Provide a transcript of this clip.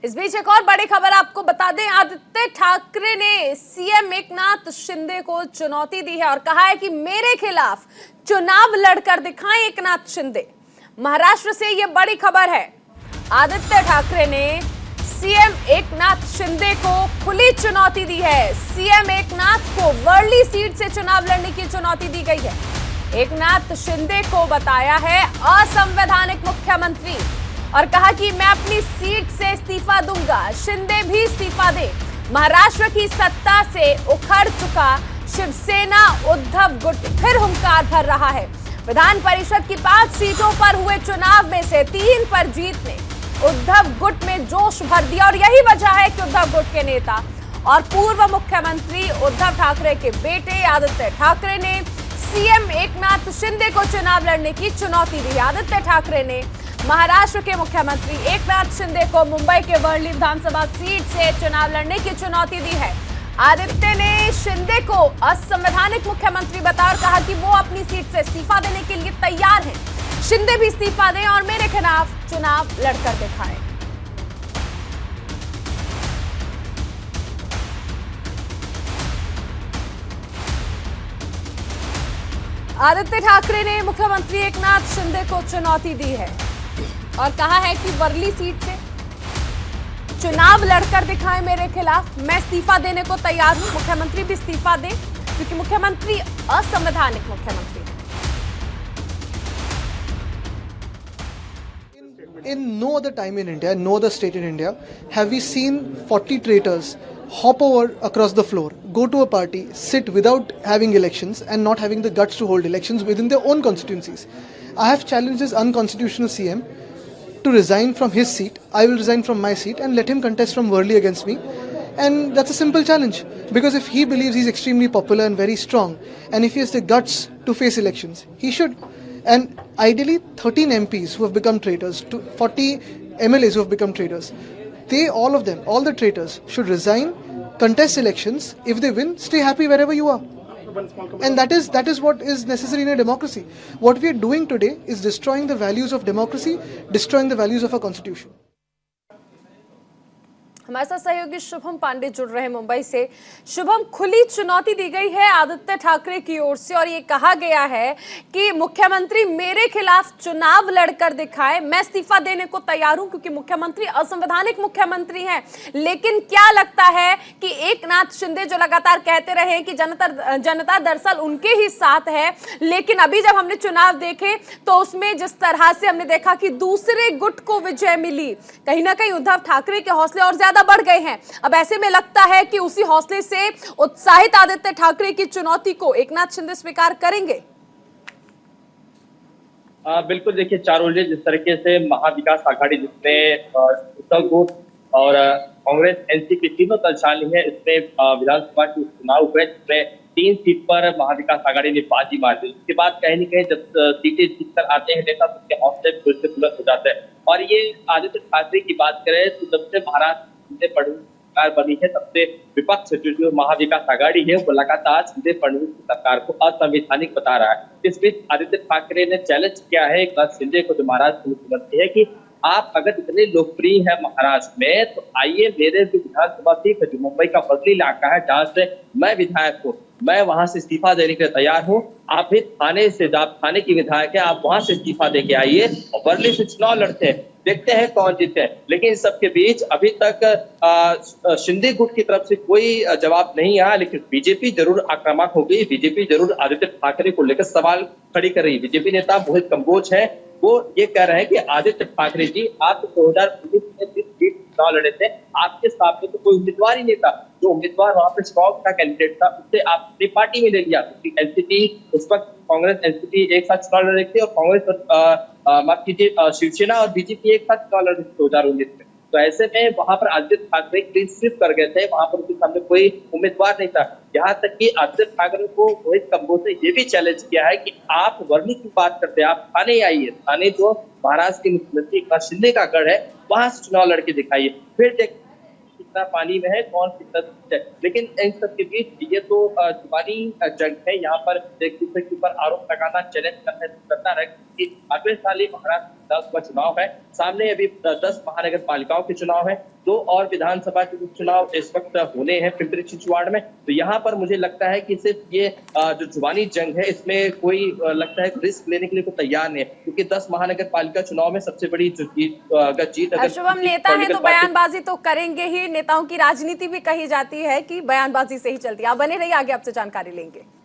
इस बीच एक और बड़ी खबर आपको बता दें, आदित्य ठाकरे ने सीएम एकनाथ शिंदे को चुनौती दी है और कहा है कि मेरे खिलाफ चुनाव लड़कर दिखाएं एकनाथ शिंदे। महाराष्ट्र से यह बड़ी खबर है। आदित्य ठाकरे ने सीएम एकनाथ शिंदे को खुली चुनौती दी है। सीएम एकनाथ को वर्ली सीट से चुनाव लड़ने की चुनौती दी गई है। एकनाथ शिंदे को बताया है असंवैधानिक मुख्यमंत्री और कहा कि मैं अपनी सीट से इस्तीफा दूंगा, शिंदे भी इस्तीफा दे। महाराष्ट्र की सत्ता से उखड़ चुका शिवसेना उद्धव गुट फिर हुंकार भर रहा है। विधान परिषद की 5 सीटों पर हुए चुनाव में से 3 पर जीत ने उद्धव गुट में जोश भर दिया और यही वजह है कि उद्धव गुट के नेता और पूर्व मुख्यमंत्री उद्धव ठाकरे के बेटे आदित्य ठाकरे ने सीएम एकनाथ शिंदे को चुनाव लड़ने की चुनौती दी। आदित्य ठाकरे ने महाराष्ट्र के मुख्यमंत्री एकनाथ शिंदे को मुंबई के वर्ली विधानसभा सीट से चुनाव लड़ने की चुनौती दी है। आदित्य ने शिंदे को असंवैधानिक मुख्यमंत्री बताया और कहा कि वो अपनी सीट से इस्तीफा देने के लिए तैयार हैं। शिंदे भी इस्तीफा दें और मेरे खिलाफ चुनाव लड़कर दिखाएं। आदित्य ठाकरे ने मुख्यमंत्री एकनाथ शिंदे को चुनौती दी है और कहा है कि वर्ली सीट से चुनाव लड़कर दिखाएं मेरे खिलाफ, मैं इस्तीफा देने को तैयार हूं। मुख्यमंत्री भी इस्तीफा दें क्योंकि मुख्यमंत्री असंवैधानिक मुख्यमंत्री है। In no other time in India, no other state in India, have we seen 40 traitors hop over across the floor, go to a party, sit without having elections and not having the guts to hold elections within their own constituencies. I have challenged this unconstitutional CM to resign from his seat. I will resign from my seat and let him contest from Worli against me. And that's a simple challenge, because if he believes he's extremely popular and very strong, and if he has the guts to face elections, he should. And ideally 13 MPs who have become traitors, 40 MLAs who have become traitors, they, all of them, all the traitors should resign, contest elections. If they win, stay happy wherever you are. And that is what is necessary in a democracy. What we are doing today is destroying the values of democracy, destroying the values of our constitution. हमारे साथ सहयोगी शुभम पांडे जुड़ रहे हैं मुंबई से। शुभम, खुली चुनौती दी गई है आदित्य ठाकरे की ओर से और ये कहा गया है कि मुख्यमंत्री मेरे खिलाफ चुनाव लड़कर दिखाए, मैं इस्तीफा देने को तैयार हूं क्योंकि मुख्यमंत्री असंवैधानिक मुख्यमंत्री हैं। लेकिन क्या लगता है कि एकनाथ शिंदे जो लगातार कहते रहे कि जनता दरअसल उनके ही साथ है, लेकिन अभी जब हमने चुनाव देखे तो उसमें जिस तरह से हमने देखा कि दूसरे गुट को विजय मिली, कहीं ना कहीं उद्धव ठाकरे के हौसले और ज्यादा बढ़ गए हैं। अब ऐसे में लगता है कि उसी हौसले से उत्साहित आदित्य ठाकरे की चुनौती को एकनाथ शिंदे स्वीकार करेंगे। बिल्कुल, देखिए चारों ओर जिस तरीके से महाविकास आघाड़ी जिसमें उद्धव गुट और कांग्रेस एनसीपी तीनों दल है, इसमें विधानसभा के चुनाव हुए जिसमें 3 सीट पर महाविकास आघाड़ी ने बाजी मार दी। उसके बाद कहीं न कहीं जब सीटें जीत कर आते हैं नेता तो उसके हौसले फिर से बुलंद हो जाते हैं। और ये आदित्य ठाकरे की बात करें तो जब से महाराष्ट्र सरकार बनी है तब से विपक्ष जो महाविकास आघाड़ी है वो लगातार सीधे फडणवीस की सरकार को असंवैधानिक बता रहा है। इस बीच आदित्य ठाकरे ने चैलेंज किया है एकनाथ शिंदे को, जो महाराष्ट्र के मुख्यमंत्री है, कि आप अगर इतने लोकप्रिय हैं महाराष्ट्र में तो आइए मेरे जो विधानसभा सीट है जो मुंबई का वर्ली इलाका है जहां से मैं विधायक हूँ, मैं वहां से इस्तीफा देने के लिए तैयार हूँ। आप भी थाने से, आप थाने की विधायक है, आप वहां से इस्तीफा दे के आइए और वर्ली से चुनाव लड़ते हैं, देखते हैं कौन जीते हैं। लेकिन इस सबके बीच अभी तक शिंदे गुट की तरफ से कोई जवाब नहीं आया, लेकिन बीजेपी जरूर आक्रामक हो गई। बीजेपी जरूर आदित्य ठाकरे को लेकर सवाल खड़ी कर रही। बीजेपी नेता मोहित कंबोज है, वो ये कह रहे हैं कि आदित्य ठाकरे जी, आप 2019 में जिस सीट चुनाव लड़े थे आपके सामने तो कोई उम्मीदवार ही नहीं था। जो उम्मीदवार वहां पे स्ट्रॉन्ग था, कैंडिडेट था, उससे आप अपनी पार्टी में ले लिया क्योंकि एनसीपी उस वक्त कांग्रेस एनसीपी एक साथ चुनाव लड़ रही थी और कांग्रेस और माफ कीजिए शिवसेना और बीजेपी एक साथ चुनाव लड़ रही थी 2019 में। तो ऐसे में वहां पर आदित्य ठाकरे क्लीन स्वीप कर गए थे, वहां पर उनके सामने कोई उम्मीदवार नहीं था। यहाँ तक कि आदित्य ठाकरे को मोहित कंबोज ने ये भी चैलेंज किया है कि आप वर्ली की बात करते हैं, आप थाने आइए, थाने जो महाराष्ट्र के मुख्यमंत्री एकनाथ शिंदे का गढ़ है वहां से चुनाव लड़के दिखाइए, फिर देख कितना पानी में है, कौन कितना है। लेकिन इन सब के बीच ये तो जुबानी जंग है, यहाँ पर एक दूसरे के ऊपर आरोप लगाना, चैलेंज करना रहे कि अगले साल ही महाराष्ट्र विधानसभा चुनाव है, सामने अभी 10 महानगर पालिकाओं के चुनाव है, 2 और विधानसभा के चुनाव इस वक्त होने हैं पिंपरी चिंचवड़ में। तो यहाँ पर मुझे लगता है कि सिर्फ ये जो जुबानी जंग है, इसमें कोई लगता है रिस्क लेने के लिए कोई तैयार नहीं है, क्योंकि 10 महानगर पालिका चुनाव में सबसे बड़ी जीत अगर शुभम नेता है तो बयानबाजी तो करेंगे ही, नेताओं की राजनीति भी कही जाती है कि बयानबाजी से ही चलती है। आप बने रहिए, आगे आपसे जानकारी लेंगे।